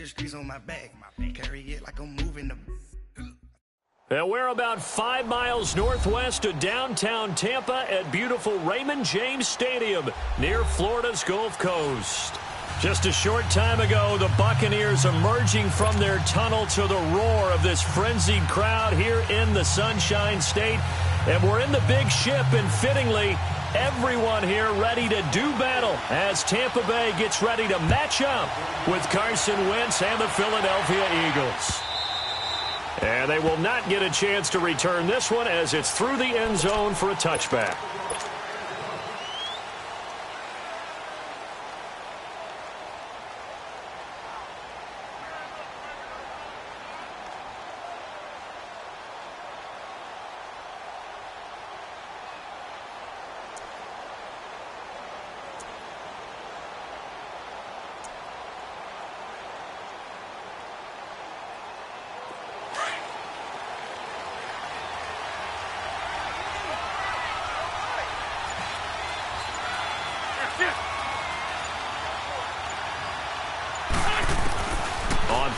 streets on my back. Carry it like I'm moving the... And we're about 5 miles northwest of downtown Tampa at beautiful Raymond James Stadium near Florida's Gulf Coast. Just a short time ago, the Buccaneers emerging from their tunnel to the roar of this frenzied crowd here in the Sunshine State. And we're in the big ship, and fittingly, everyone here ready to do battle as Tampa Bay gets ready to match up with Carson Wentz and the Philadelphia Eagles. And they will not get a chance to return this one as it's through the end zone for a touchback.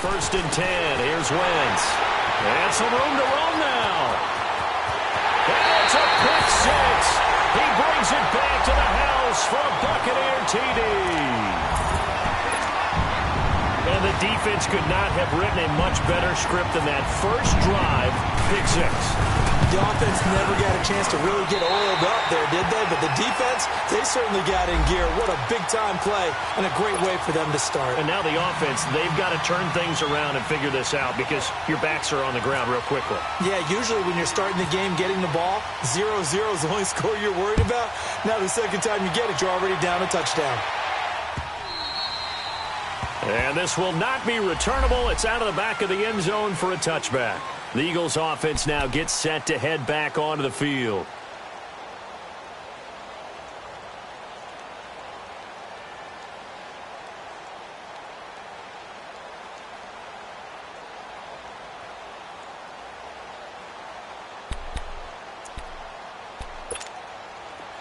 First and 10. Here's Wentz. And some room to run now. And it's a pick six. He brings it back to the house for a Buccaneer TD. And the defense could not have written a much better script than that first drive, pick six. The offense never got a chance to really get oiled up there, did they? But the defense, they certainly got in gear. What a big-time play and a great way for them to start. And now the offense, they've got to turn things around and figure this out because your backs are on the ground real quickly. Yeah, usually when you're starting the game, getting the ball, 0-0 is the only score you're worried about. Now the second time you get it, you're already down a touchdown. And this will not be returnable. It's out of the back of the end zone for a touchback. The Eagles offense now gets set to head back onto the field.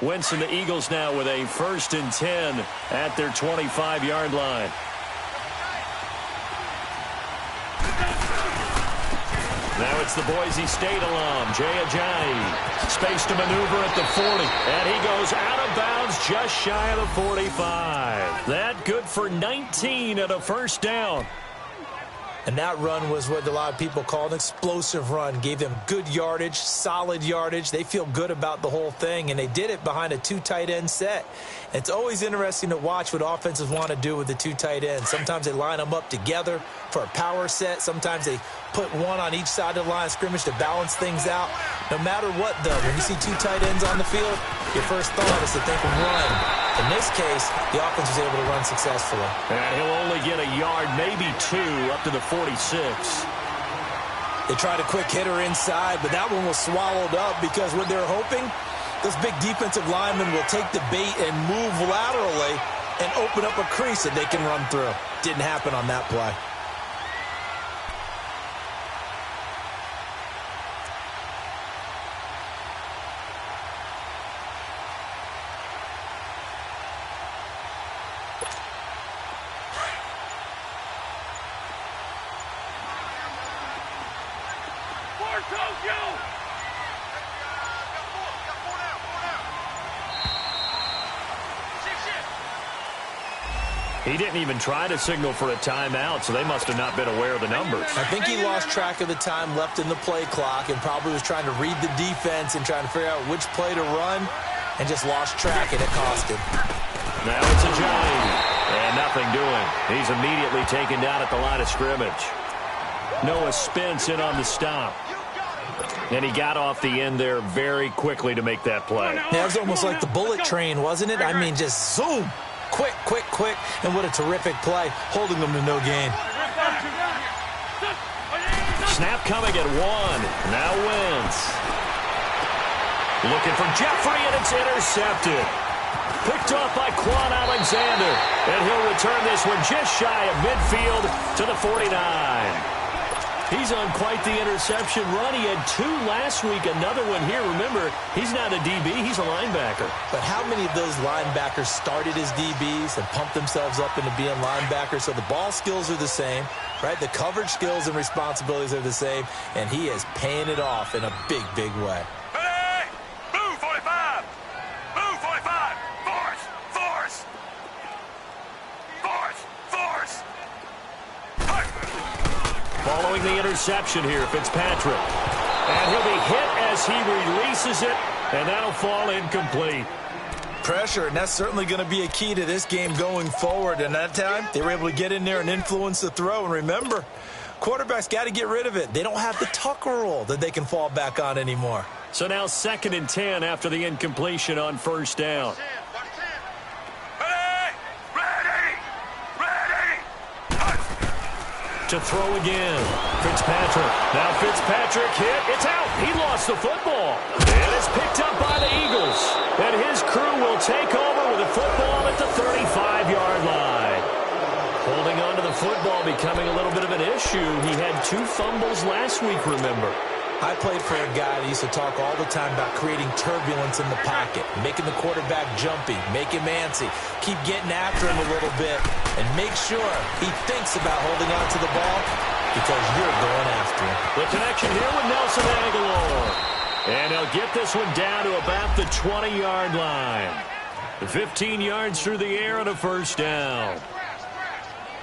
Wentz and the Eagles now with a 1st and 10 at their 25-yard line. Now it's the Boise State alum, Jay Ajayi. Space to maneuver at the 40. And he goes out of bounds just shy of the 45. That good for 19 at a first down. And that run was what a lot of people call an explosive run. Gave them good yardage, solid yardage. They feel good about the whole thing, and they did it behind a 2 tight end set. It's always interesting to watch what offenses want to do with the 2 tight ends. Sometimes they line them up together for a power set. Sometimes they put one on each side of the line of scrimmage to balance things out. No matter what, though, when you see 2 tight ends on the field, your first thought is to think of run. In this case, the offense was able to run successfully. And he'll only get a yard, maybe 2, up to the 46. They tried a quick hitter inside, but that one was swallowed up because what they're hoping, those big defensive linemen will take the bait and move laterally and open up a crease that they can run through. Didn't happen on that play. He didn't even try to signal for a timeout, so they must have not been aware of the numbers. I think he lost track of the time left in the play clock and probably was trying to read the defense and trying to figure out which play to run and just lost track, and it cost him. Now it's Ajayi, and nothing doing. He's immediately taken down at the line of scrimmage. Noah Spence in on the stop. And he got off the end there very quickly to make that play. Yeah, it was almost like the bullet train, wasn't it? I mean, just zoom. Quick, quick, quick. And what a terrific play, holding them to no gain. Snap coming at 1. Now Wentz. Looking for Jeffrey, and it's intercepted. Picked off by Quan Alexander. And he'll return this one just shy of midfield to the 49. He's on quite the interception run. He had 2 last week, another one here. Remember, he's not a DB, he's a linebacker. But how many of those linebackers started as DBs and pumped themselves up into being linebackers? So the ball skills are the same, right? The coverage skills and responsibilities are the same, and he is paying it off in a big, big way. Hey! Move, 45! Move, 45! Force! Force! Force! Force! Following the interception here, Fitzpatrick. And he'll be hit as he releases it, and that'll fall incomplete. Pressure, and that's certainly going to be a key to this game going forward. And that time, they were able to get in there and influence the throw. And remember, quarterbacks got to get rid of it. They don't have the tucker roll that they can fall back on anymore. So now 2nd and 10 after the incompletion on 1st down. To throw again. Fitzpatrick. Now Fitzpatrick hit. It's out. He lost the football. And it's picked up by the Eagles. And his crew will take over with the football at the 35-yard line. Holding on to the football becoming a little bit of an issue. He had 2 fumbles last week, remember. I played for a guy that used to talk all the time about creating turbulence in the pocket, making the quarterback jumpy, make him antsy, keep getting after him a little bit, and make sure he thinks about holding on to the ball because you're going after him. The connection here with Nelson Aguilar. And he'll get this one down to about the 20-yard line. 15 yards through the air and a 1st down.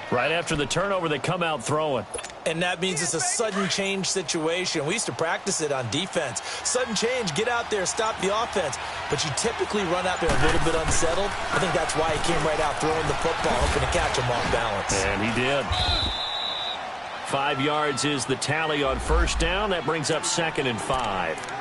Right after the turnover, they come out throwing. And that means it's a sudden change situation. We used to practice it on defense. Sudden change, get out there, stop the offense. But you typically run out there a little bit unsettled. I think that's why he came right out throwing the football, hoping to catch him off balance. And he did. 5 yards is the tally on 1st down. That brings up 2nd and 5.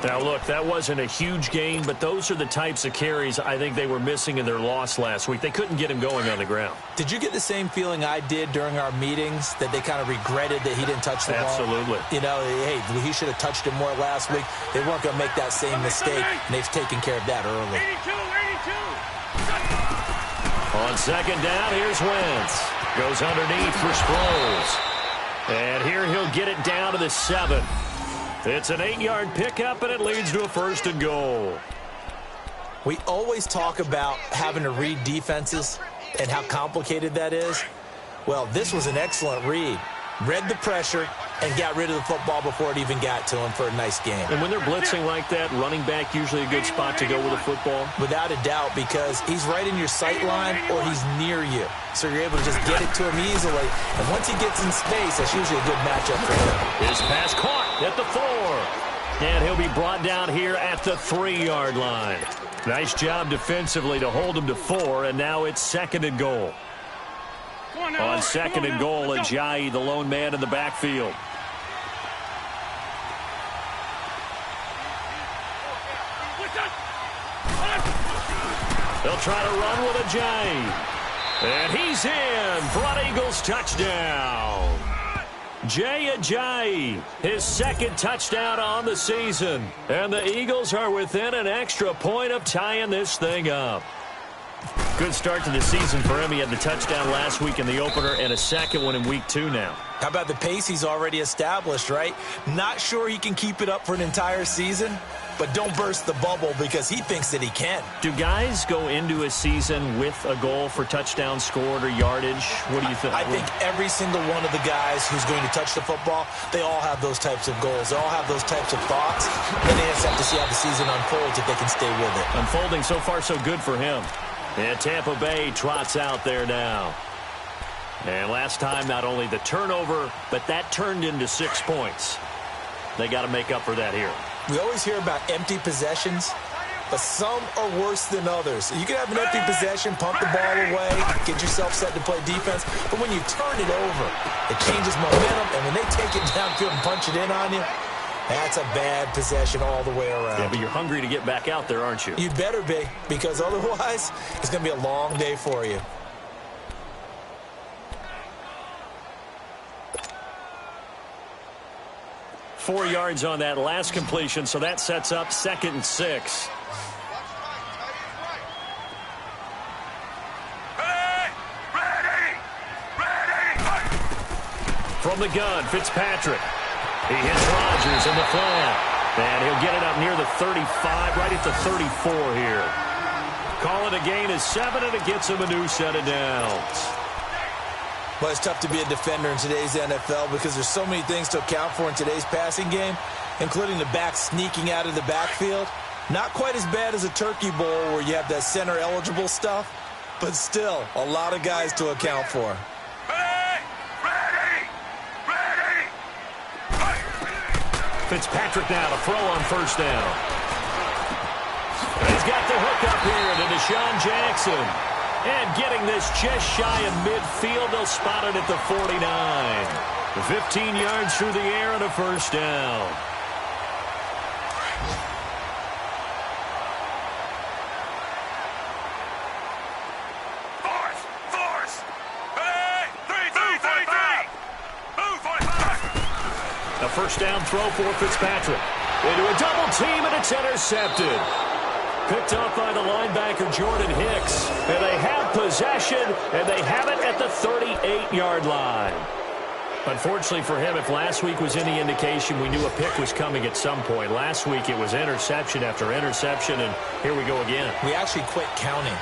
Now, look, that wasn't a huge gain, but those are the types of carries I think they were missing in their loss last week. They couldn't get him going on the ground. Did you get the same feeling I did during our meetings, that they kind of regretted that he didn't touch the ball? Absolutely. You know, hey, he should have touched him more last week. They weren't going to make that same mistake, and they've taken care of that early. 82. On 2nd down, here's Wentz. Goes underneath for Sproles. And here he'll get it down to the 7. It's an 8-yard pickup, and it leads to a 1st and goal. We always talk about having to read defenses and how complicated that is. Well, this was an excellent read. Read the pressure and got rid of the football before it even got to him for a nice game. And when they're blitzing like that, running back usually a good spot to go with a football? Without a doubt, because he's right in your sight line or he's near you. So you're able to just get it to him easily. And once he gets in space, that's usually a good matchup for him. His pass caught at the 4. And he'll be brought down here at the 3-yard line. Nice job defensively to hold him to 4, and now it's 2nd and goal. On 2nd and goal, Ajayi, the lone man in the backfield. They'll try to run with Ajayi. And he's in for an Eagles touchdown. Jay Ajayi, his 2nd touchdown on the season. And the Eagles are within an extra point of tying this thing up. Good start to the season for him. He had the touchdown last week in the opener and a 2nd one in week 2 now. How about the pace he's already established, right? Not sure he can keep it up for an entire season, but don't burst the bubble because he thinks that he can. Do guys go into a season with a goal for touchdown scored or yardage? What do you think? I think every single one of the guys who's going to touch the football, they all have those types of goals. They all have those types of thoughts. And they just have to see how the season unfolds if they can stay with it. Unfolding so far so good for him. And Tampa Bay trots out there now. And last time, not only the turnover, but that turned into 6 points. They got to make up for that here. We always hear about empty possessions, but some are worse than others. You can have an empty possession, pump the ball away, get yourself set to play defense, but when you turn it over, it changes momentum, and when they take it downfield and punch it in on you, that's a bad possession all the way around. Yeah, but you're hungry to get back out there, aren't you? You'd better be, because otherwise, it's going to be a long day for you. Four yards on that last completion, so that sets up 2nd and 6. From From the gun, Fitzpatrick. He hits Rodgers in the flat. And he'll get it up near the 35, right at the 34 here. Call it a gain of 7, and it gets him a new set of downs. Well, it's tough to be a defender in today's NFL because there's so many things to account for in today's passing game, including the back sneaking out of the backfield. Not quite as bad as a turkey bowl where you have that center-eligible stuff, but still a lot of guys to account for. Fitzpatrick now to throw on first down. He's got the hook up here to Deshaun Jackson. And getting this just shy of midfield, they'll spot it at the 49. 15 yards through the air and a first down. Force! Hey! 3-3! Move, 45! A first down throw for Fitzpatrick. Into a double team, and it's intercepted. Picked up by the linebacker, Jordan Hicks. And they have possession, and they have it at the 38-yard line. Unfortunately for him, if last week was any indication, we knew a pick was coming at some point. Last week it was interception after interception, and here we go again. We actually quit counting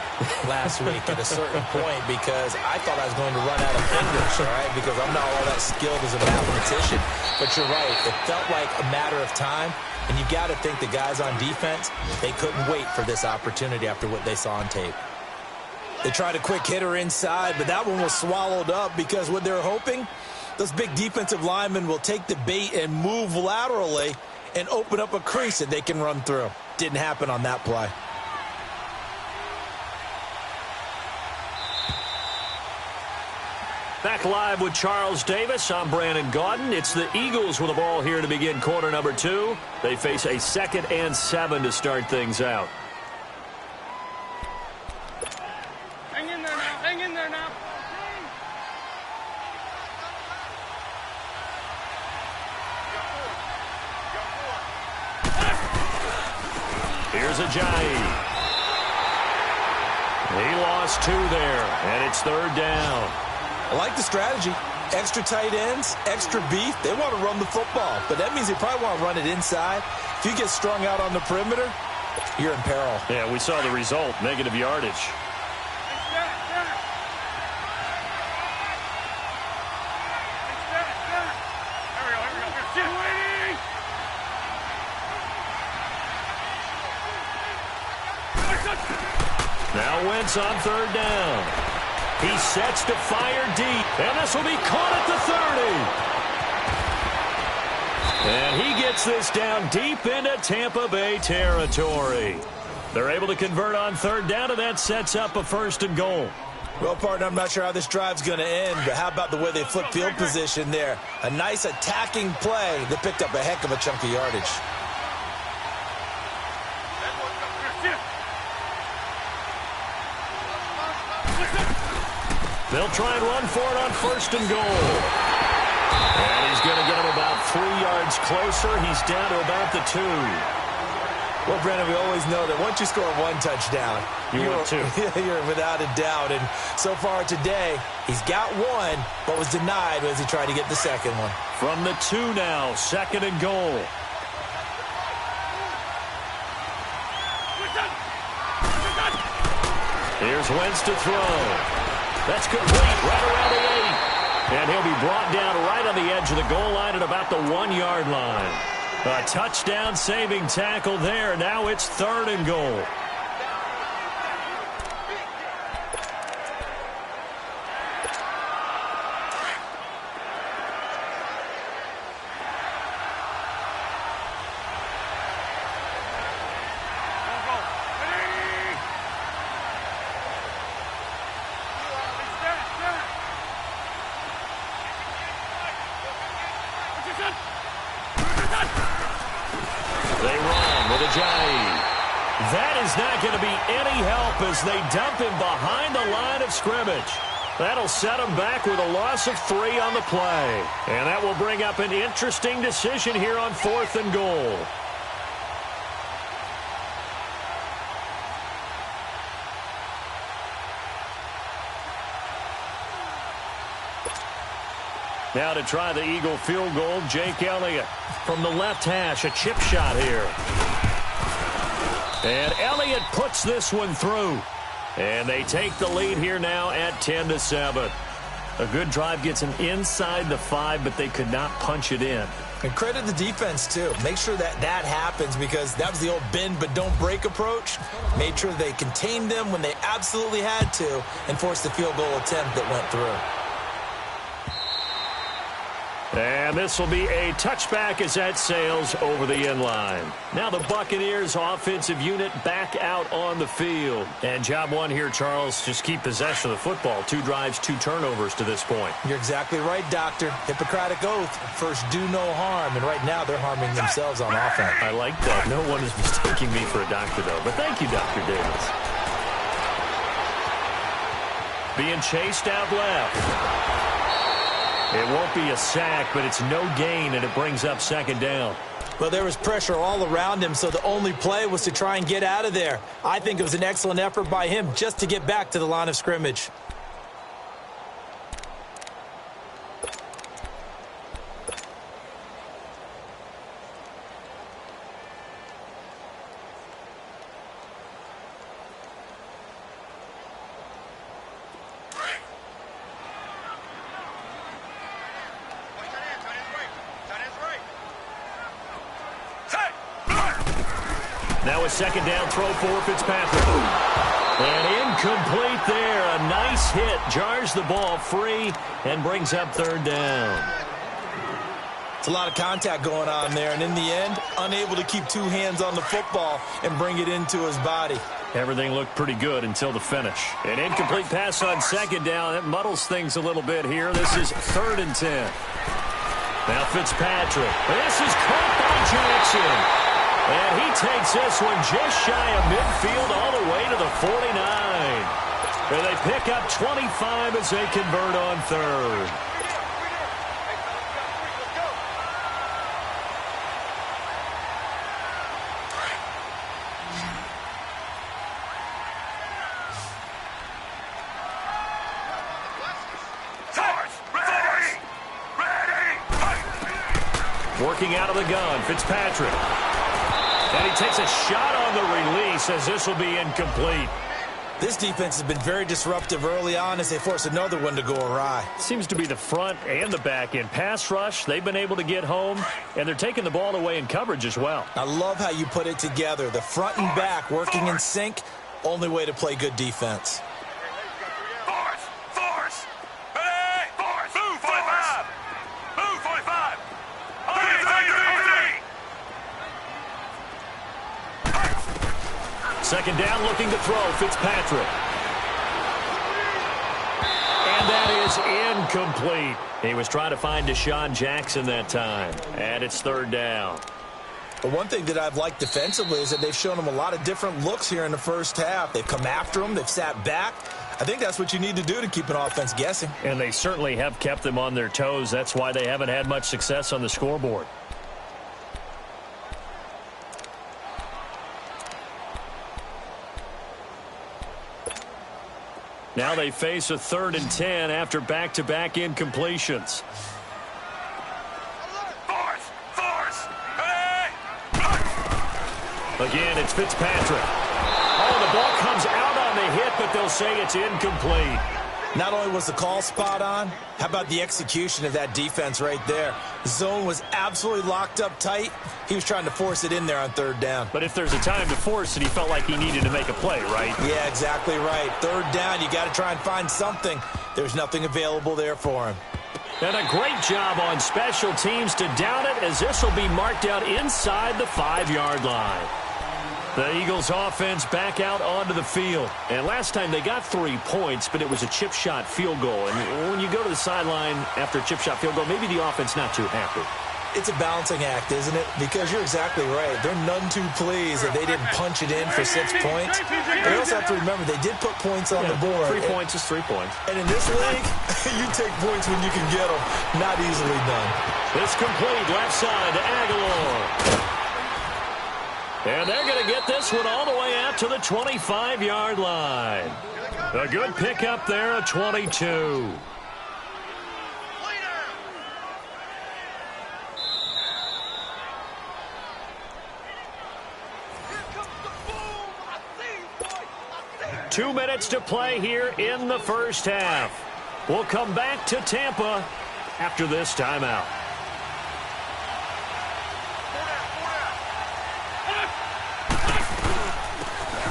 last week at a certain point because I thought I was going to run out of fingers, all right, because I'm not all that skilled as a mathematician. But you're right. It felt like a matter of time, and you got to think the guys on defense, they couldn't wait for this opportunity after what they saw on tape. They tried a quick hitter inside, but that one was swallowed up because what they were hoping, those big defensive linemen will take the bait and move laterally and open up a crease that they can run through. Didn't happen on that play. Back live with Charles Davis. I'm Brandon Gaudin. It's the Eagles with the ball here to begin quarter number 2. They face a 2nd and 7 to start things out. Hang in there now. Hang in there now. Here's Ajayi. He lost 2 there, and it's 3rd down. I like the strategy. Extra tight ends, extra beef. They want to run the football, but that means they probably want to run it inside. If you get strung out on the perimeter, you're in peril. Yeah, we saw the result, negative yardage. Now Wentz on 3rd down. He sets to fire deep, and this will be caught at the 30. And he gets this down deep into Tampa Bay territory. They're able to convert on 3rd down, and that sets up a 1st and goal. Well, partner, I'm not sure how this drive's going to end, but how about the way they flip field position there? A nice attacking play that picked up a heck of a chunk of yardage. They'll try and run for it on 1st and goal. And he's going to get him about 3 yards closer. He's down to about the 2. Well, Brandon, we always know that once you score 1 touchdown, you're 2. You're without a doubt. And so far today, he's got 1, but was denied as he tried to get the 2nd one. From the 2 now, 2nd and goal. Here's Wentz to throw. That's complete right around the 8. And he'll be brought down right on the edge of the goal line at about the 1-yard line. A touchdown-saving tackle there. Now it's 3rd and goal. They run with Ajayi. That is not going to be any help as they dump him behind the line of scrimmage. That'll set him back with a loss of 3 on the play. And that will bring up an interesting decision here on 4th and goal. Now to try the Eagle field goal, Jake Elliott from the left hash, a chip shot here. And Elliott puts this one through. And they take the lead here now at 10-7. A good drive gets them inside the 5, but they could not punch it in. And credit the defense, too. Make sure that happens, because that was the old bend but don't break approach. Made sure they contained them when they absolutely had to and forced the field goal attempt that went through. And this will be a touchback as that sails over the end line. Now the Buccaneers offensive unit back out on the field. And job one here, Charles, just keep possession of the football. 2 drives, 2 turnovers to this point. You're exactly right, Doctor. Hippocratic oath. First, do no harm. And right now, they're harming themselves on offense. I like that. No one is mistaking me for a doctor, though. But thank you, Dr. Davis. Being chased out left. It won't be a sack, but it's no gain, and it brings up second down. Well, there was pressure all around him, so the only play was to try and get out of there. I think it was an excellent effort by him just to get back to the line of scrimmage. Now a second down throw for Fitzpatrick. And incomplete there. A nice hit. Jars the ball free and brings up third down. It's a lot of contact going on there. And in the end, unable to keep 2 hands on the football and bring it into his body. Everything looked pretty good until the finish. An incomplete pass on second down. That muddles things a little bit here. This is 3rd and 10. Now Fitzpatrick. This is caught by Jackson. And he takes this one just shy of midfield all the way to the 49. And they pick up 25 as they convert on 3rd. Working out of the gun, Fitzpatrick. And he takes a shot on the release as this will be incomplete. This defense has been very disruptive early on as they force another one to go awry. Seems to be the front and the back end. Pass rush, they've been able to get home, and they're taking the ball away in coverage as well. I love how you put it together. The front and back working in sync, only way to play good defense. Force! Hey! Force! Move 45! Move 45! Second down, looking to throw, Fitzpatrick. And that is incomplete. He was trying to find Deshaun Jackson that time. And it's 3rd down. But one thing that I've liked defensively is that they've shown him a lot of different looks here in the first half. They've come after him. They've sat back. I think that's what you need to do to keep an offense guessing. And they certainly have kept them on their toes. That's why they haven't had much success on the scoreboard. Now they face a 3rd and 10 after back-to-back incompletions. Force! Hey! Again, it's Fitzpatrick. Oh, the ball comes out on the hit, but they'll say it's incomplete. Not only was the call spot on, how about the execution of that defense right there? The zone was absolutely locked up tight. He was trying to force it in there on 3rd down. But if there's a time to force it, he felt like he needed to make a play, right? Yeah, exactly right. 3rd down, you got to try and find something. There's nothing available there for him. And a great job on special teams to down it, as this will be marked out inside the 5-yard line. The Eagles offense back out onto the field. And last time they got 3 points, but it was a chip shot field goal. And when you go to the sideline after a chip shot field goal, maybe the offense not too happy. It's a balancing act, isn't it? Because you're exactly right. They're none too pleased that they didn't punch it in for 6 points. They also have to remember they did put points on the board. 3 points is 3 points. And in this league, you take points when you can get them. Not easily done. It's complete left side to Aguilar. And they're going to get this one all the way out to the 25-yard line. A good pickup there at 22. 2 minutes to play here in the first half. We'll come back to Tampa after this timeout.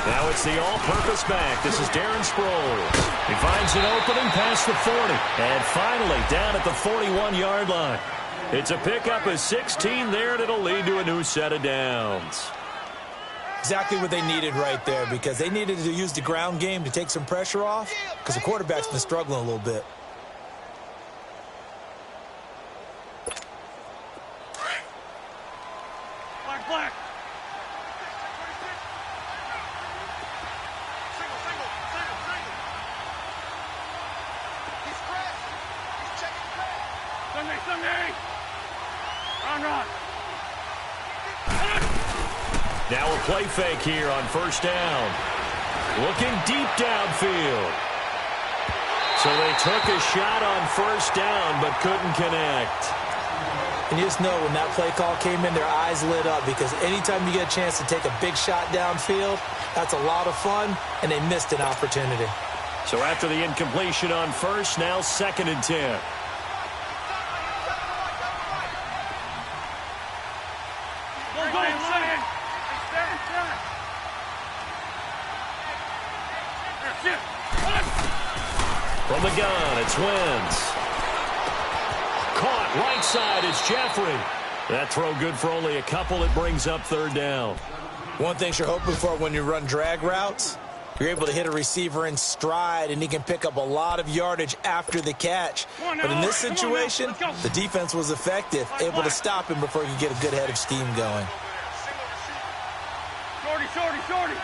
Now it's the all-purpose back. This is Darren Sproles. He finds an opening past the 40. And finally down at the 41-yard line. It's a pickup of 16 there, and it'll lead to a new set of downs. Exactly what they needed right there, because they needed to use the ground game to take some pressure off, because the quarterback's been struggling a little bit. Black, black. Sunday. Run. Now a play fake here on first down. Looking deep downfield. So they took a shot on first down but couldn't connect. And you just know when that play call came in, their eyes lit up, because anytime you get a chance to take a big shot downfield, that's a lot of fun, and they missed an opportunity. So after the incompletion on first, now 2nd and 10. From the gun, it's Wentz. Caught right side is Jeffrey. That throw good for only a couple. It brings up 3rd down. One thing you're hoping for when you run drag routes, you're able to hit a receiver in stride, and he can pick up a lot of yardage after the catch. But in this situation, the defense was effective, able to stop him before he could get a good head of steam going. Shorty.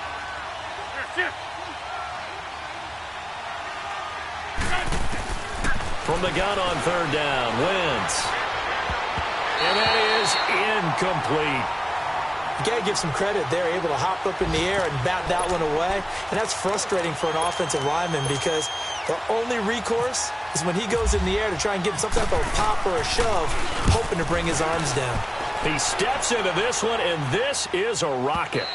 From the gun on 3rd down, Wentz. And that is incomplete. You got to give some credit. They're able to hop up in the air and bat that one away. And that's frustrating for an offensive lineman, because their only recourse is when he goes in the air to try and get some type of pop or a shove, hoping to bring his arms down. He steps into this one, and this is a rocket.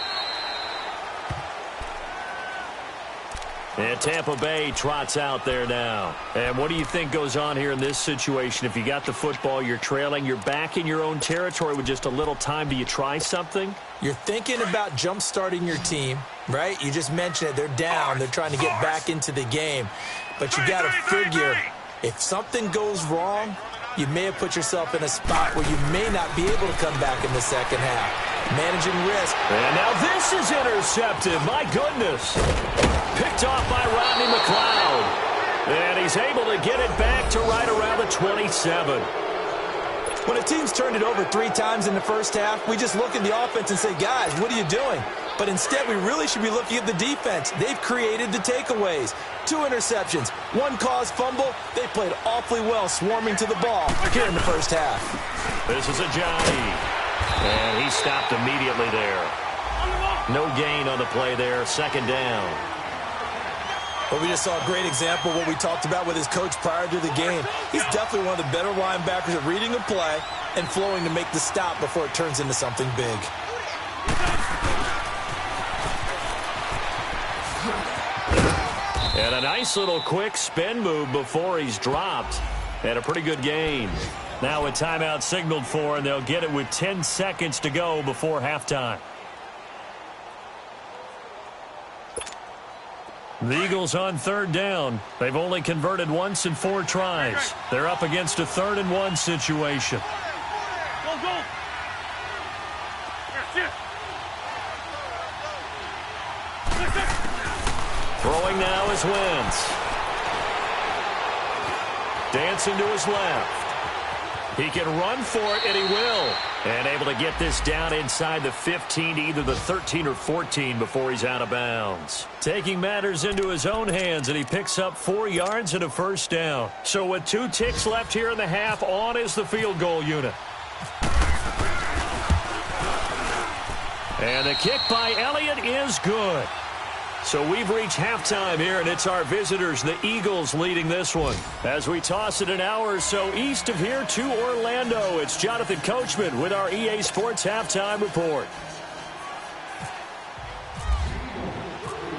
And Tampa Bay trots out there now. And what do you think goes on here in this situation? If you got the football, you're trailing, you're back in your own territory with just a little time. Do you try something? You're thinking about jump-starting your team, right? You just mentioned it. They're down. They're trying to get back into the game. But you got to figure, if something goes wrong, you may have put yourself in a spot where you may not be able to come back in the second half. Managing risk. And now this is intercepted. My goodness. Picked off by Rodney McLeod. And he's able to get it back to right around the 27. When a team's turned it over 3 times in the first half, we just look at the offense and say, guys, what are you doing? But instead, we really should be looking at the defense. They've created the takeaways. 2 interceptions, 1 caused fumble. They played awfully well swarming to the ball here in the first half. This is a Johnny. And he stopped immediately there. No gain on the play there. 2nd down. But we just saw a great example of what we talked about with his coach prior to the game. He's definitely one of the better linebackers at reading a play and flowing to make the stop before it turns into something big. And a nice little quick spin move before he's dropped. And a pretty good gain. Now a timeout signaled for, and they'll get it with 10 seconds to go before halftime. The Eagles on 3rd down. They've only converted once in 4 tries. They're up against a 3rd and 1 situation. Go. Throwing now is Wentz. Dancing to his left. He can run for it, and he will. And able to get this down inside the 15, either the 13 or 14 before he's out of bounds. Taking matters into his own hands, and he picks up 4 yards and a 1st down. So with 2 ticks left here in the half, on is the field goal unit. And the kick by Elliott is good. So we've reached halftime here, and it's our visitors, the Eagles, leading this one. As we toss it an hour or so east of here to Orlando, it's Jonathan Coachman with our EA Sports Halftime Report.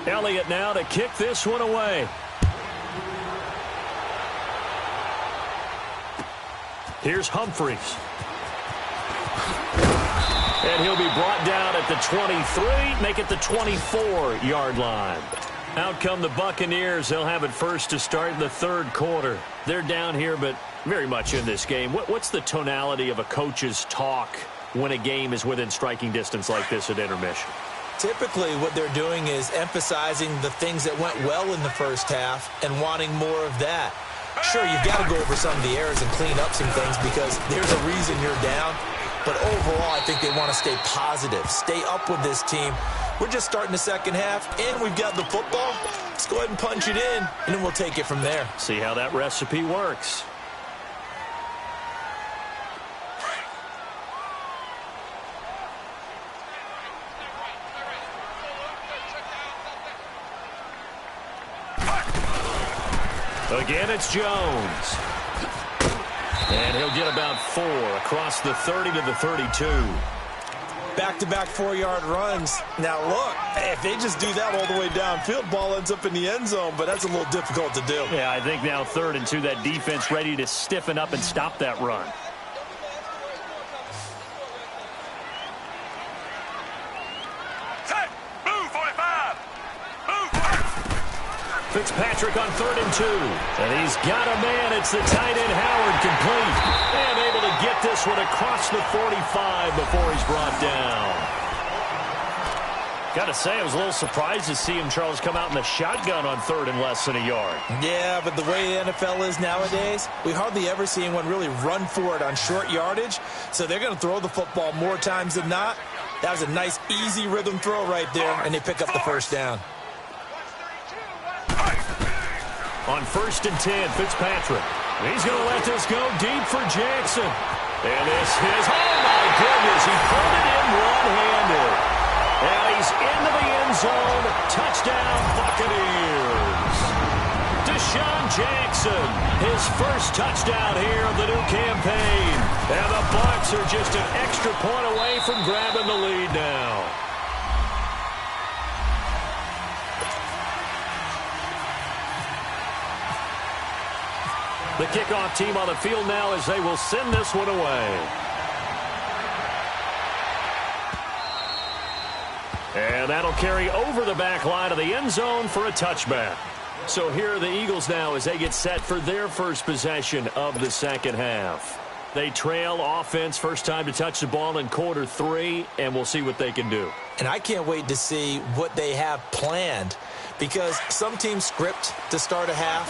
Elliott now to kick this one away. Here's Humphreys. And he'll be brought down at the 23, make it the 24-yard line. Out come the Buccaneers. They'll have it first to start the third quarter. They're down here, but very much in this game. What's the tonality of a coach's talk when a game is within striking distance like this at intermission? Typically, what they're doing is emphasizing the things that went well in the first half and wanting more of that. Sure, you've got to go over some of the errors and clean up some things because there's a reason you're down. But overall, I think they want to stay positive, stay up with this team. We're just starting the second half, and we've got the football. Let's go ahead and punch it in, and then we'll take it from there. See how that recipe works. Again, it's Jones. And he'll get about 4 across the 30 to the 32. Back-to-back 4-yard runs. Now, look, if they just do that all the way downfield, ball ends up in the end zone, but that's a little difficult to do. Yeah, I think now 3rd and 2, that defense ready to stiffen up and stop that run. Fitzpatrick on 3rd and 2. And he's got a man. It's the tight end Howard, complete. And able to get this one across the 45 before he's brought down. Got to say, I was a little surprised to see him, Charles, come out in the shotgun on 3rd and less than a yard. Yeah, but the way the NFL is nowadays, we hardly ever see anyone really run for it on short yardage. So they're going to throw the football more times than not. That was a nice, easy rhythm throw right there, and they pick up the first down. On 1st and 10, Fitzpatrick. He's going to let this go deep for Jackson. And this is, oh my goodness, he pulled it in one-handed. And he's into the end zone. Touchdown, Buccaneers. Deshaun Jackson, his first touchdown here of the new campaign. And the Bucs are just an extra point away from grabbing the lead now. The kickoff team on the field now as they will send this one away. And that'll carry over the back line of the end zone for a touchback. So here are the Eagles now as they get set for their first possession of the second half. They trail offense, first time to touch the ball in quarter 3, and we'll see what they can do. And I can't wait to see what they have planned because some teams script to start a half.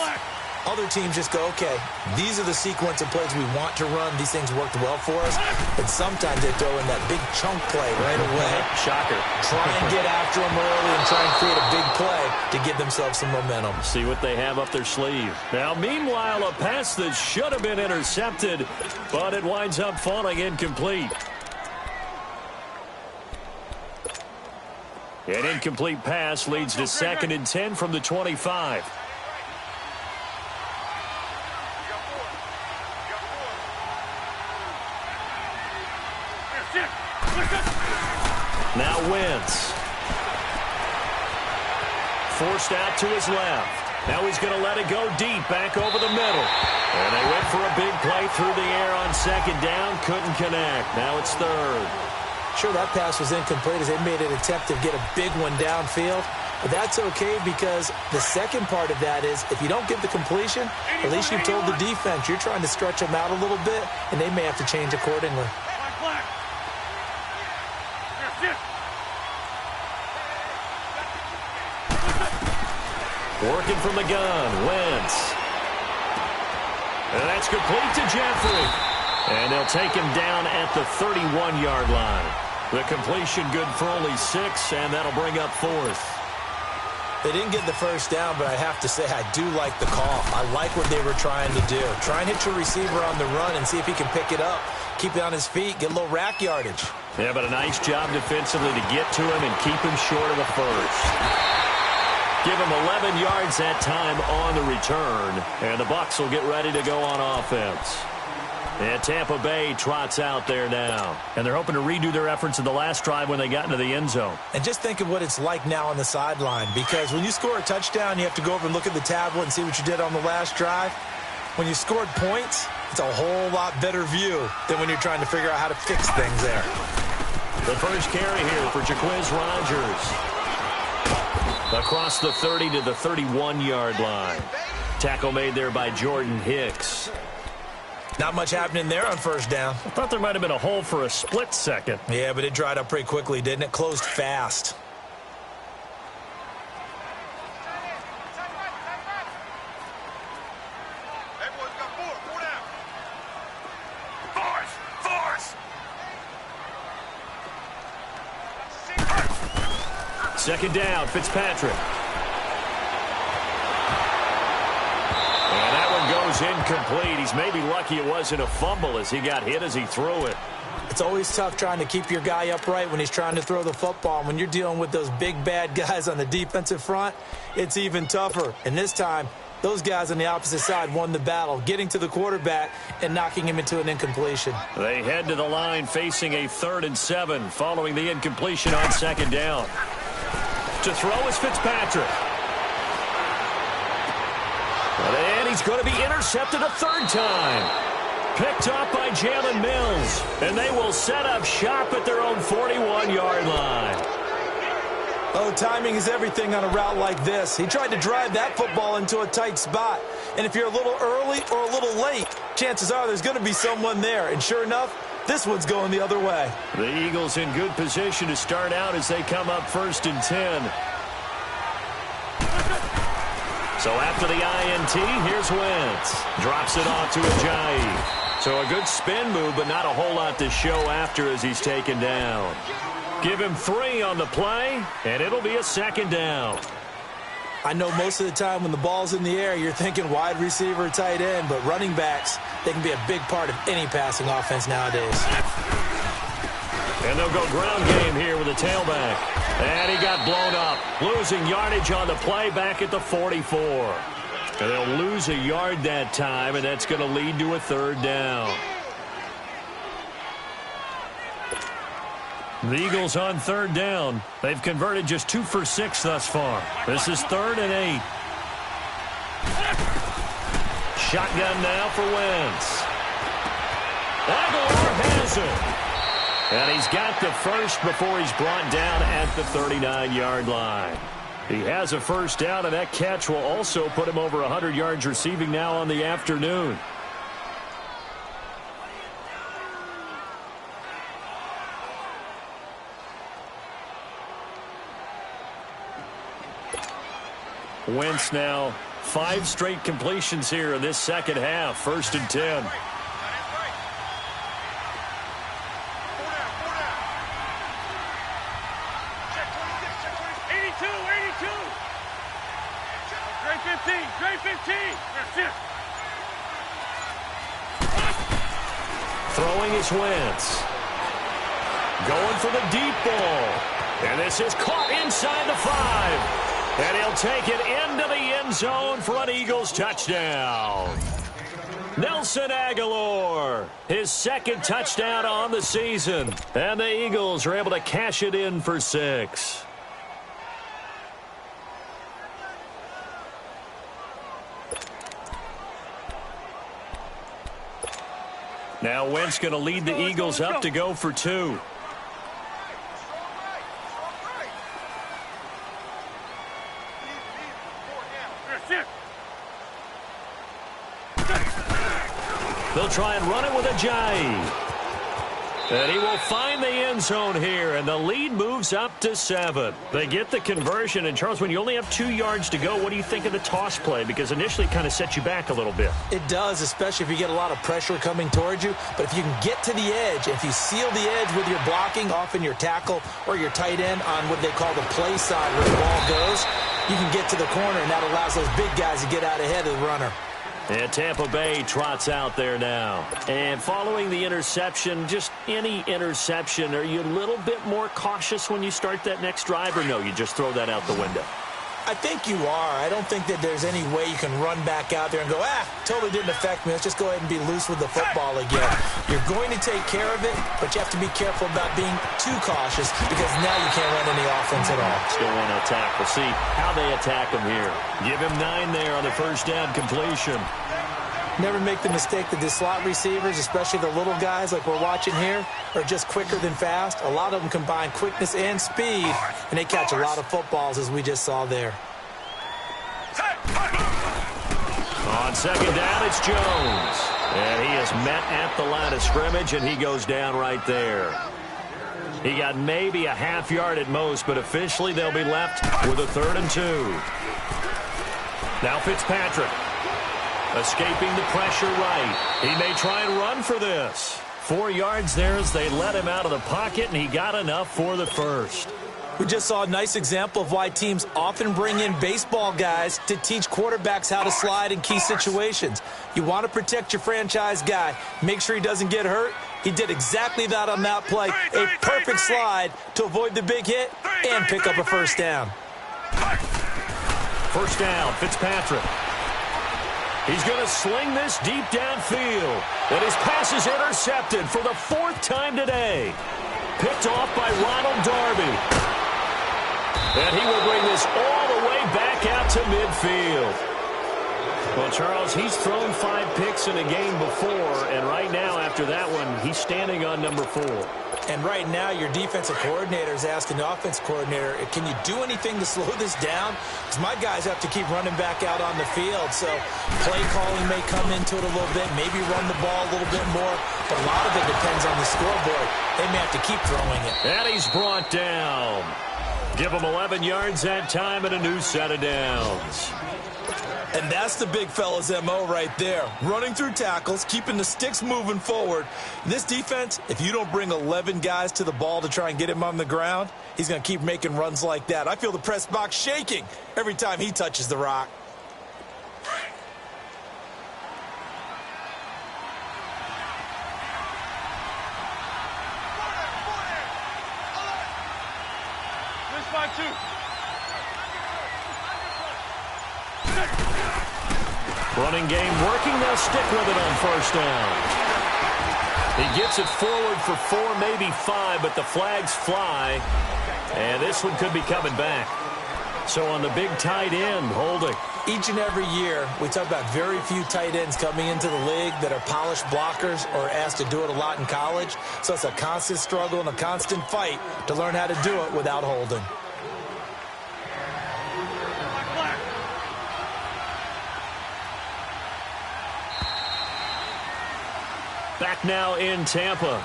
Other teams just go, okay, these are the sequence of plays we want to run. These things worked well for us. And sometimes they throw in that big chunk play right away. Shocker. Try and get after them early and try and create a big play to give themselves some momentum. See what they have up their sleeve. Now, meanwhile, a pass that should have been intercepted, but it winds up falling incomplete. An incomplete pass leads to 2nd and 10 from the 25. Now Wentz. Forced out to his left. Now he's going to let it go deep, back over the middle. And they went for a big play through the air on 2nd down. Couldn't connect. Now it's 3rd. Sure, that pass was incomplete as they made an attempt to get a big one downfield. But that's okay because the second part of that is if you don't get the completion, at least you've told the defense you're trying to stretch them out a little bit, and they may have to change accordingly. Working from the gun, Wentz. And that's complete to Jeffrey. And they'll take him down at the 31-yard line. The completion good for only 6, and that'll bring up 4th. They didn't get the first down, but I have to say I do like the call. I like what they were trying to do. Try and hit your receiver on the run and see if he can pick it up. Keep it on his feet, get a little rack yardage. Yeah, but a nice job defensively to get to him and keep him short of the first. Give him 11 yards that time on the return, and the Bucs will get ready to go on offense. And Tampa Bay trots out there now. And they're hoping to redo their efforts in the last drive when they got into the end zone. And just think of what it's like now on the sideline, because when you score a touchdown, you have to go over and look at the tablet and see what you did on the last drive. When you scored points, it's a whole lot better view than when you're trying to figure out how to fix things there. The first carry here for Jaquiz Rodgers. Across the 30 to the 31-yard line. Tackle made there by Jordan Hicks. Not much happening there on first down. I thought there might have been a hole for a split second. Yeah, but it dried up pretty quickly, didn't it? Closed fast. Second down, Fitzpatrick. And that one goes incomplete. He's maybe lucky it wasn't a fumble as he got hit as he threw it. It's always tough trying to keep your guy upright when he's trying to throw the football. And when you're dealing with those big, bad guys on the defensive front, it's even tougher. And this time, those guys on the opposite side won the battle, getting to the quarterback and knocking him into an incompletion. They head to the line facing a 3rd and 7 following the incompletion on second down. To throw is Fitzpatrick. And he's going to be intercepted a 3rd time. Picked off by Jalen Mills. And they will set up shop at their own 41-yard line. Oh, timing is everything on a route like this. He tried to drive that football into a tight spot. And if you're a little early or a little late, chances are there's going to be someone there. And sure enough, this one's going the other way. The Eagles in good position to start out as they come up 1st and 10. So after the INT, here's Wentz. Drops it off to Ajayi. So a good spin move, but not a whole lot to show after as he's taken down. Give him 3 on the play, and it'll be a 2nd down. I know most of the time when the ball's in the air, you're thinking wide receiver, tight end, but running backs, they can be a big part of any passing offense nowadays. And they'll go ground game here with a tailback. And he got blown up, losing yardage on the play back at the 44. And they'll lose a yard that time, and that's going to lead to a 3rd down. The Eagles on 3rd down. They've converted just 2 for 6 thus far. This is 3rd and 8. Shotgun now for Wentz. Aguilar has it. And he's got the first before he's brought down at the 39-yard line. He has a first down, and that catch will also put him over 100 yards receiving now on the afternoon. Wentz now 5 straight completions here in this second half. 1st and 10. Throwing is Wentz. Going for the deep ball. And this is caught inside the 5. And he'll take it into the end zone for an Eagles touchdown. Nelson Aguilar, his 2nd touchdown on the season. And the Eagles are able to cash it in for 6. Now Wentz going to lead the Eagles up to go for 2. They'll try and run it with Ajayi. And he will find the end zone here, and the lead moves up to 7. They get the conversion, and Charles, when you only have 2 yards to go, what do you think of the toss play? Because initially it kind of sets you back a little bit. It does, especially if you get a lot of pressure coming towards you. But if you can get to the edge, if you seal the edge with your blocking, often your tackle or your tight end on what they call the play side where the ball goes, you can get to the corner, and that allows those big guys to get out ahead of the runner. And Tampa Bay trots out there now. And following the interception, just any interception, are you a little bit more cautious when you start that next drive, or no, you just throw that out the window? I think you are. I don't think that there's any way you can run back out there and go, totally didn't affect me. Let's just go ahead and be loose with the football again. You're going to take care of it, but you have to be careful about being too cautious because now you can't run any offense at all. Still want to attack. We'll see how they attack him here. Give him 9 there on the first down completion. Never make the mistake that the slot receivers, especially the little guys like we're watching here, are just quicker than fast. A lot of them combine quickness and speed, and they catch a lot of footballs, as we just saw there. On second down, it's Jones. And he is met at the line of scrimmage, and he goes down right there. He got maybe a half yard at most, but officially they'll be left with a 3rd and 2. Now Fitzpatrick. Escaping the pressure right. He may try and run for this. 4 yards there as they let him out of the pocket, and he got enough for the first. We just saw a nice example of why teams often bring in baseball guys to teach quarterbacks how to slide in key situations. You want to protect your franchise guy. Make sure he doesn't get hurt. He did exactly that on that play. A perfect slide to avoid the big hit and pick up a first down. First down, Fitzpatrick. He's going to sling this deep downfield. And his pass is intercepted for the 4th time today. Picked off by Ronald Darby. And he will bring this all the way back out to midfield. Well, Charles, he's thrown 5 picks in a game before, and right now, after that one, he's standing on number 4. And right now, your defensive coordinator is asking the offense coordinator, can you do anything to slow this down? Because my guys have to keep running back out on the field. So play calling may come into it a little bit, maybe run the ball a little bit more. But a lot of it depends on the scoreboard. They may have to keep throwing it. And he's brought down. Give him 11 yards that time and a new set of downs. And that's the big fella's MO right there. Running through tackles, keeping the sticks moving forward. This defense, if you don't bring 11 guys to the ball to try and get him on the ground, he's going to keep making runs like that. I feel the press box shaking every time he touches the rock. This 5-2. Running game working. They'll stick with it on first down. He gets it forward for 4, maybe 5, but the flags fly. And this one could be coming back. So on the big tight end, holding. Each and every year, we talk about very few tight ends coming into the league that are polished blockers or asked to do it a lot in college. So it's a constant struggle and a constant fight to learn how to do it without holding. Back now in Tampa.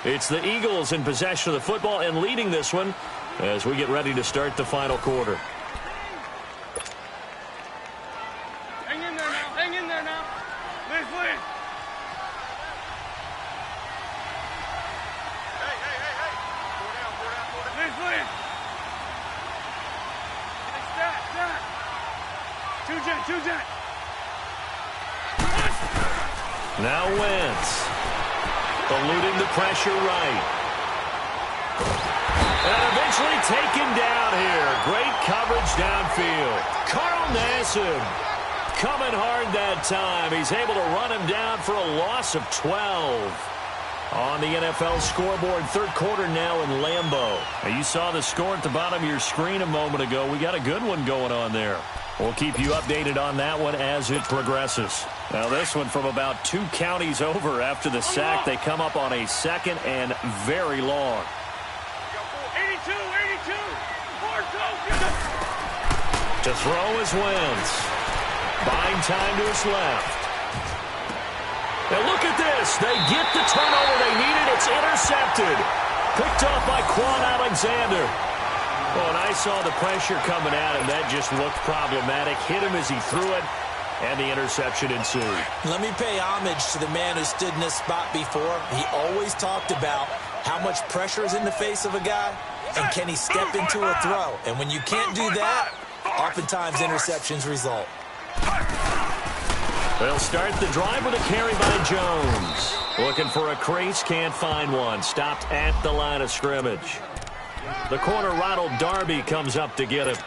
It's the Eagles in possession of the football and leading this one as we get ready to start the final quarter. Hang in there now. Hang in there now. Liz. Hey. Liz. Hey, stat. 2 jet. Now Wentz. Eluding the pressure right. And eventually taken down here. Great coverage downfield. Carl Nassib coming hard that time. He's able to run him down for a loss of 12. On the NFL scoreboard, 3rd quarter now in Lambeau. Now you saw the score at the bottom of your screen a moment ago. We got a good one going on there. We'll keep you updated on that one as it progresses. Now this one from about 2 counties over after the sack. They come up on a 2nd and very long. 82. To throw is Wentz. Buying time to his left. And look at this. They get the turnover they needed. It's intercepted. Picked off by Quan Alexander. Oh, and I saw the pressure coming at him. That just looked problematic. Hit him as he threw it, and the interception ensued. Let me pay homage to the man who stood in this spot before. He always talked about how much pressure is in the face of a guy, and can he step into a throw. And when you can't do that, oftentimes interceptions result. They'll start the drive with a carry by Jones. Looking for a crease, can't find one. Stopped at the line of scrimmage. The corner, Ronald Darby, comes up to get him.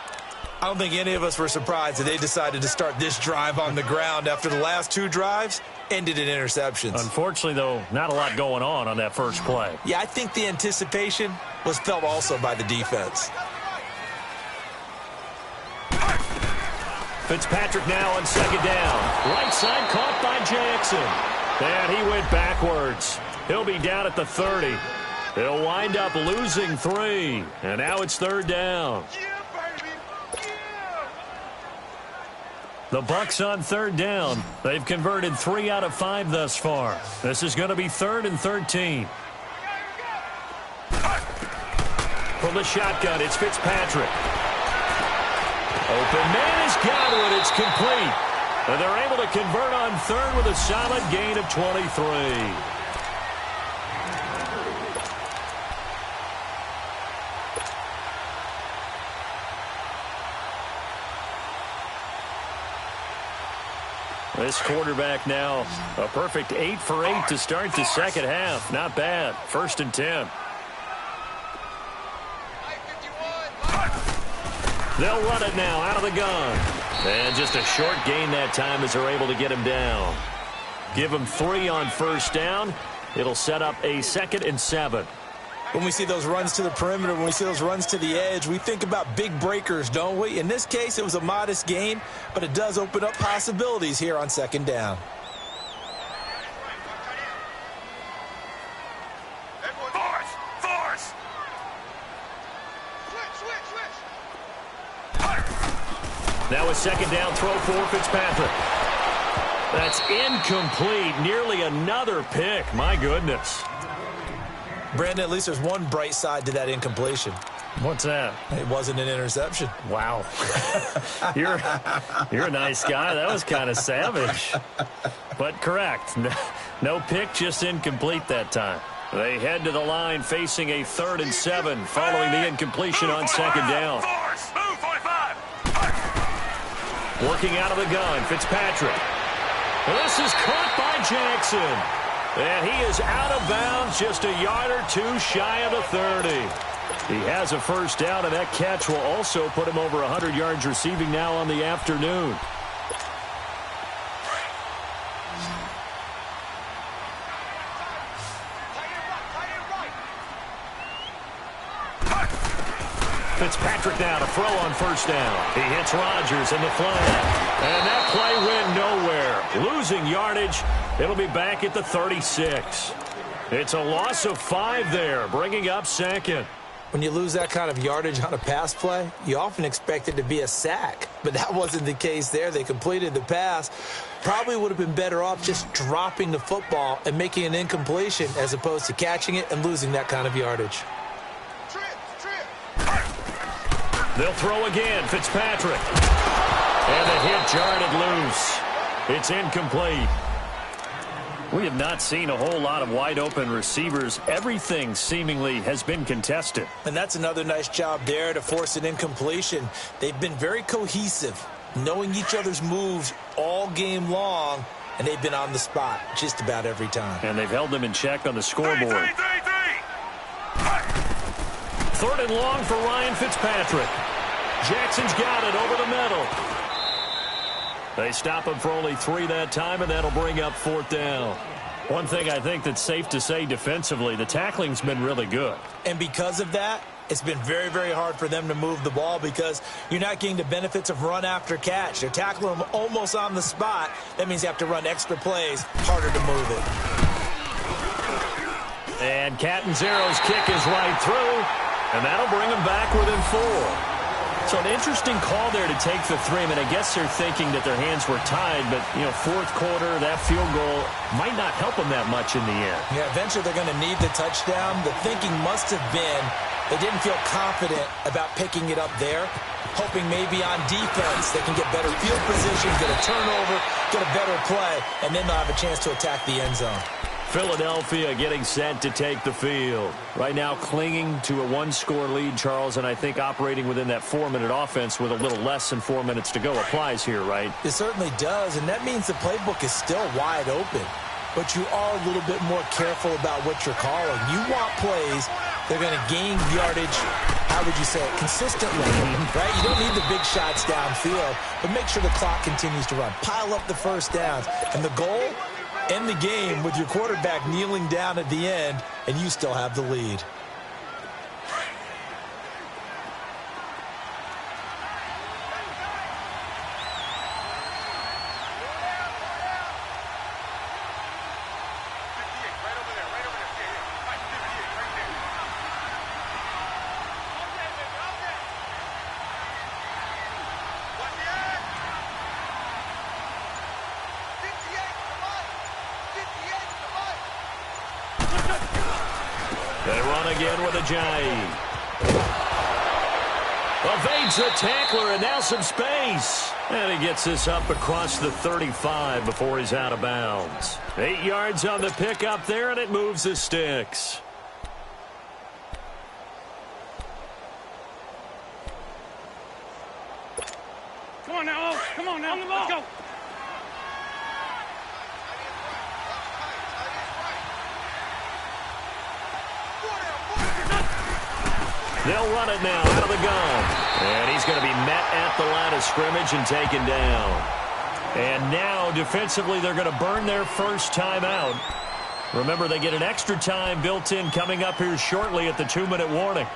I don't think any of us were surprised that they decided to start this drive on the ground after the last 2 drives ended in interceptions. Unfortunately, though, not a lot going on that first play. Yeah, I think the anticipation was felt also by the defense. Fitzpatrick now on second down. Right side caught by Jackson. And he went backwards. He'll be down at the 30. He'll wind up losing 3. And now it's third down. The Bucs on third down. They've converted 3 out of 5 thus far. This is going to be 3rd and 13. From the shotgun, it's Fitzpatrick. Open man is Godwin. It's complete. And they're able to convert on 3rd with a solid gain of 23. This quarterback now a perfect 8 for 8 to start the second half. Not bad. 1st and 10. They'll run it now out of the gun. And just a short gain that time as they're able to get him down. Give him 3 on 1st down. It'll set up a 2nd and 7. When we see those runs to the perimeter, when we see those runs to the edge, we think about big breakers, don't we? In this case, it was a modest gain, but it does open up possibilities here on 2nd down. Force! Now a 2nd down throw for Fitzpatrick. That's incomplete. Nearly another pick. My goodness. Brandon, at least there's one bright side to that incompletion. What's that? It wasn't an interception. Wow. You're a nice guy. That was kind of savage. But correct. No pick, just incomplete that time. They head to the line facing a 3rd and 7 following the incompletion on 2nd down. Move 45. Working out of the gun, Fitzpatrick. This is caught by Jackson. And he is out of bounds, just a yard or 2 shy of the 30. He has a 1st down, and that catch will also put him over 100 yards receiving now on the afternoon. Fitzpatrick now to throw on 1st down. He hits Rodgers in the flag. And that play went nowhere. Losing yardage. It'll be back at the 36. It's a loss of 5 there, bringing up 2nd. When you lose that kind of yardage on a pass play, you often expect it to be a sack. But that wasn't the case there. They completed the pass. Probably would have been better off just dropping the football and making an incompletion as opposed to catching it and losing that kind of yardage. They'll throw again, Fitzpatrick. And the hit jarred loose. It's incomplete. We have not seen a whole lot of wide-open receivers. Everything seemingly has been contested. And that's another nice job there to force an incompletion. They've been very cohesive, knowing each other's moves all game long, and they've been on the spot just about every time. And they've held them in check on the scoreboard. 3rd and long for Ryan Fitzpatrick. Jackson's got it over the middle. They stop him for only 3 that time, and that'll bring up 4th down. One thing I think that's safe to say defensively, the tackling's been really good. And because of that, it's been very, very hard for them to move the ball because you're not getting the benefits of run after catch. They're tackling them almost on the spot. That means you have to run extra plays, harder to move it. And Catanzaro's kick is right through, and that'll bring them back within 4. So an interesting call there to take the 3. I mean, I guess they're thinking that their hands were tied, but, 4th quarter, that field goal might not help them that much in the end. Yeah, eventually they're going to need the touchdown. The thinking must have been they didn't feel confident about picking it up there, hoping maybe on defense they can get better field position, get a turnover, get a better play, and then they'll have a chance to attack the end zone. Philadelphia getting set to take the field. Right now clinging to a 1-score lead, Charles, and I think operating within that 4-minute offense with a little less than 4 minutes to go applies here, right? It certainly does, and that means the playbook is still wide open. But you are a little bit more careful about what you're calling. You want plays that are going to gain yardage how would you say it, consistently, right? You don't need the big shots downfield, but make sure the clock continues to run. Pile up the first downs. And the goal, end the game with your quarterback kneeling down at the end, and you still have the lead. They run again with a Ajayi. Evades the tackler, and now some space. And he gets this up across the 35 before he's out of bounds. 8 yards on the pickup there, and it moves the sticks. Come on now, come on now, let's go. They'll run it now out of the gun. And he's going to be met at the line of scrimmage and taken down. And now, defensively, they're going to burn their first timeout. Remember, they get an extra time built in coming up here shortly at the 2-minute warning.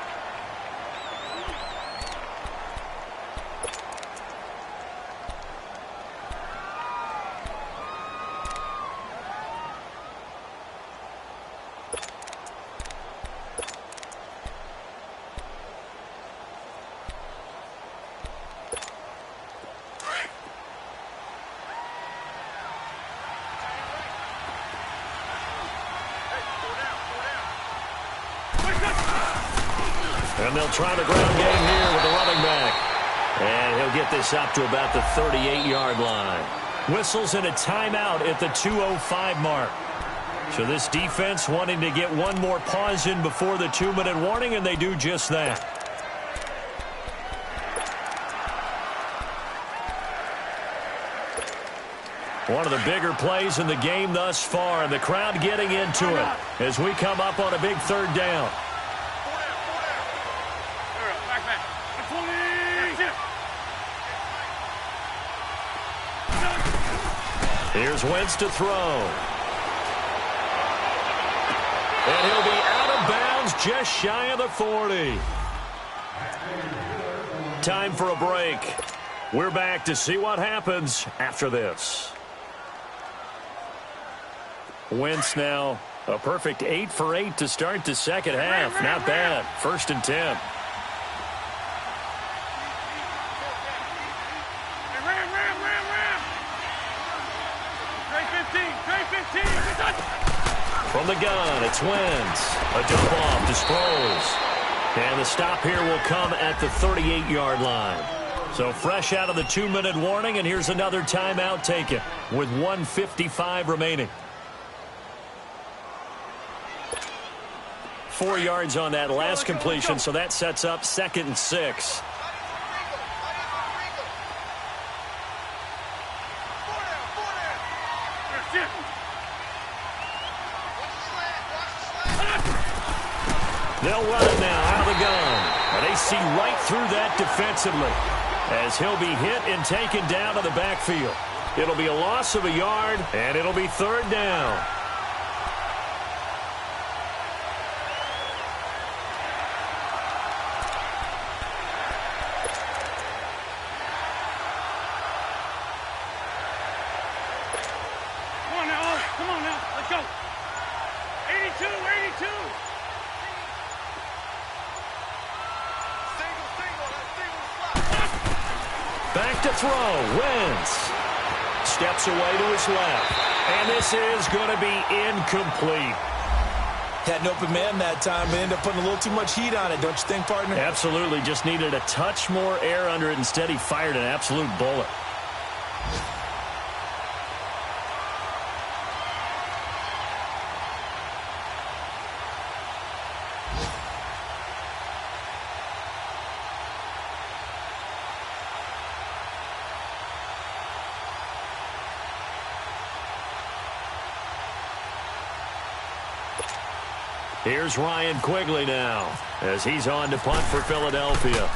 And they'll try the ground game here with the running back. And he'll get this up to about the 38-yard line. Whistles in a timeout at the 2:05 mark. So this defense wanting to get one more pause in before the 2-minute warning, and they do just that. One of the bigger plays in the game thus far, and the crowd getting into it as we come up on a big third down. Here's Wentz to throw. And he'll be out of bounds just shy of the 40. Time for a break. We're back to see what happens after this. Wentz now a perfect 8 for 8 to start the second half. Not bad. 1st and 10. From the gun, it's Wentz. A dump off to Sproles. And the stop here will come at the 38-yard line. So fresh out of the 2-minute warning, and here's another timeout taken with 1:55 remaining. 4 yards on that last completion, so that sets up 2nd and 6. They'll run it now out of the gun. And they see right through that defensively as he'll be hit and taken down to the backfield. It'll be a loss of a yard, and it'll be 3rd down. Come on now, let's go. 82, 82. Back to throw. Wentz steps away to his left. And this is going to be incomplete. Had an open man that time, but ended up putting a little too much heat on it, don't you think, partner? Absolutely. Just needed a touch more air under it. Instead, he fired an absolute bullet. Here's Ryan Quigley now as he's on to punt for Philadelphia.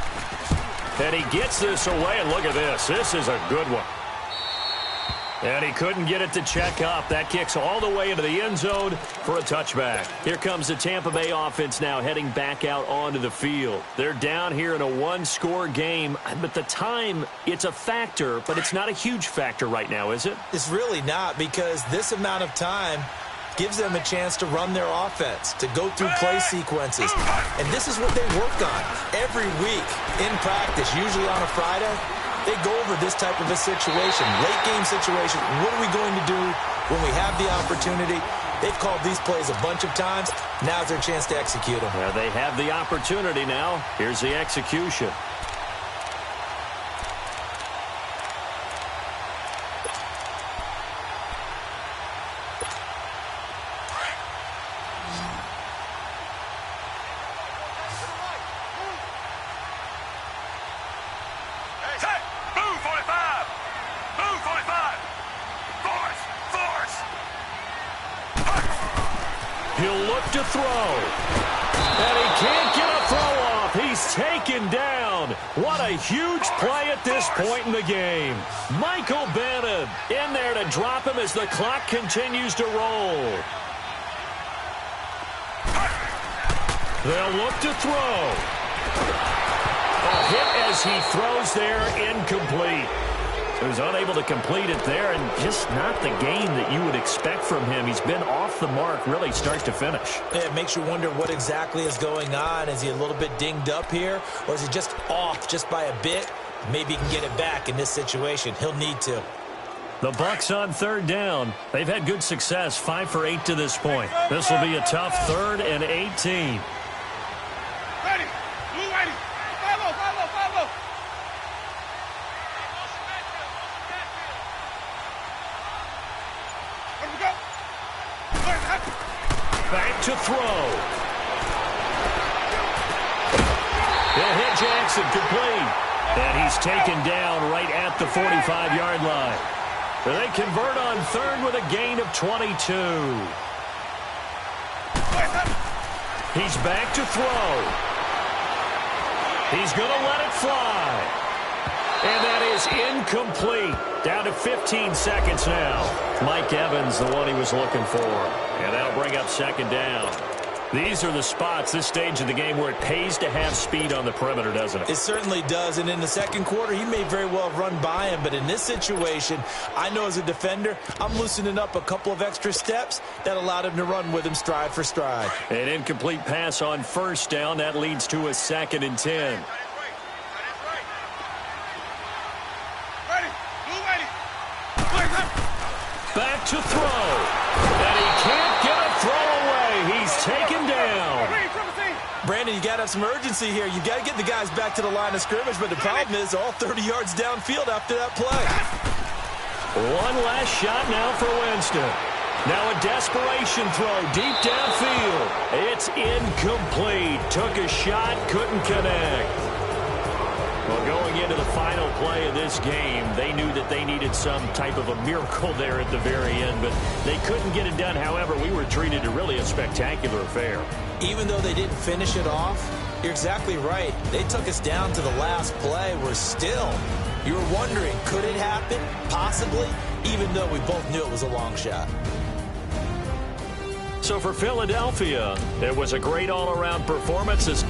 And he gets this away, and look at this. This is a good one. And he couldn't get it to check up. That kicks all the way into the end zone for a touchback. Here comes the Tampa Bay offense now heading back out onto the field. They're down here in a one-score game. But the time, it's a factor, but it's not a huge factor right now, is it? It's really not, because this amount of time gives them a chance to run their offense, to go through play sequences. And this is what they work on every week in practice, usually on a Friday. They go over this type of a situation, late game situation. What are we going to do when we have the opportunity? They've called these plays a bunch of times. Now's their chance to execute them. Well, they have the opportunity now. Here's the execution. He'll look to throw. And he can't get a throw off. He's taken down. What a huge play at this point in the game. Michael Bannon in there to drop him as the clock continues to roll. They'll look to throw. A hit as he throws there, incomplete. He was unable to complete it there, and just not the game that you would expect from him. He's been off the mark, really, start to finish. Yeah, it makes you wonder what exactly is going on. Is he a little bit dinged up here, or is he just off just by a bit? Maybe he can get it back in this situation. He'll need to. The Bucs on third down. They've had good success, 5 for 8 to this point. This will be a tough 3rd and 18. Ready. Blue ready. Follow, follow, follow. Where we go? Back to throw. He'll hit Jackson, complete. And he's taken down right at the 45-yard line. They convert on 3rd with a gain of 22. He's back to throw. He's going to let it fly. And that is incomplete. Down to 15 seconds now. Mike Evans, the one he was looking for. And that'll bring up 2nd down. These are the spots, this stage of the game, where it pays to have speed on the perimeter, doesn't it? It certainly does, and in the second quarter, he may very well have run by him, but in this situation, I know as a defender, I'm loosening up a couple of extra steps that allowed him to run with him stride for stride. An incomplete pass on 1st down. That leads to a 2nd and 10. Back to throw. And he can't get a throw away. He's taken down. Brandon, you got to have some urgency here. You got to get the guys back to the line of scrimmage, but the problem is all 30 yards downfield after that play. One last shot now for Winston. Now a desperation throw deep downfield. It's incomplete. Took a shot, couldn't connect. Well, going into the final play of this game, they knew that they needed some type of a miracle there at the very end, but they couldn't get it done. However, we were treated to really a spectacular affair. Even though they didn't finish it off, you're exactly right. They took us down to the last play. We're still, you were wondering, could it happen? Possibly, even though we both knew it was a long shot. So for Philadelphia, it was a great all-around performance as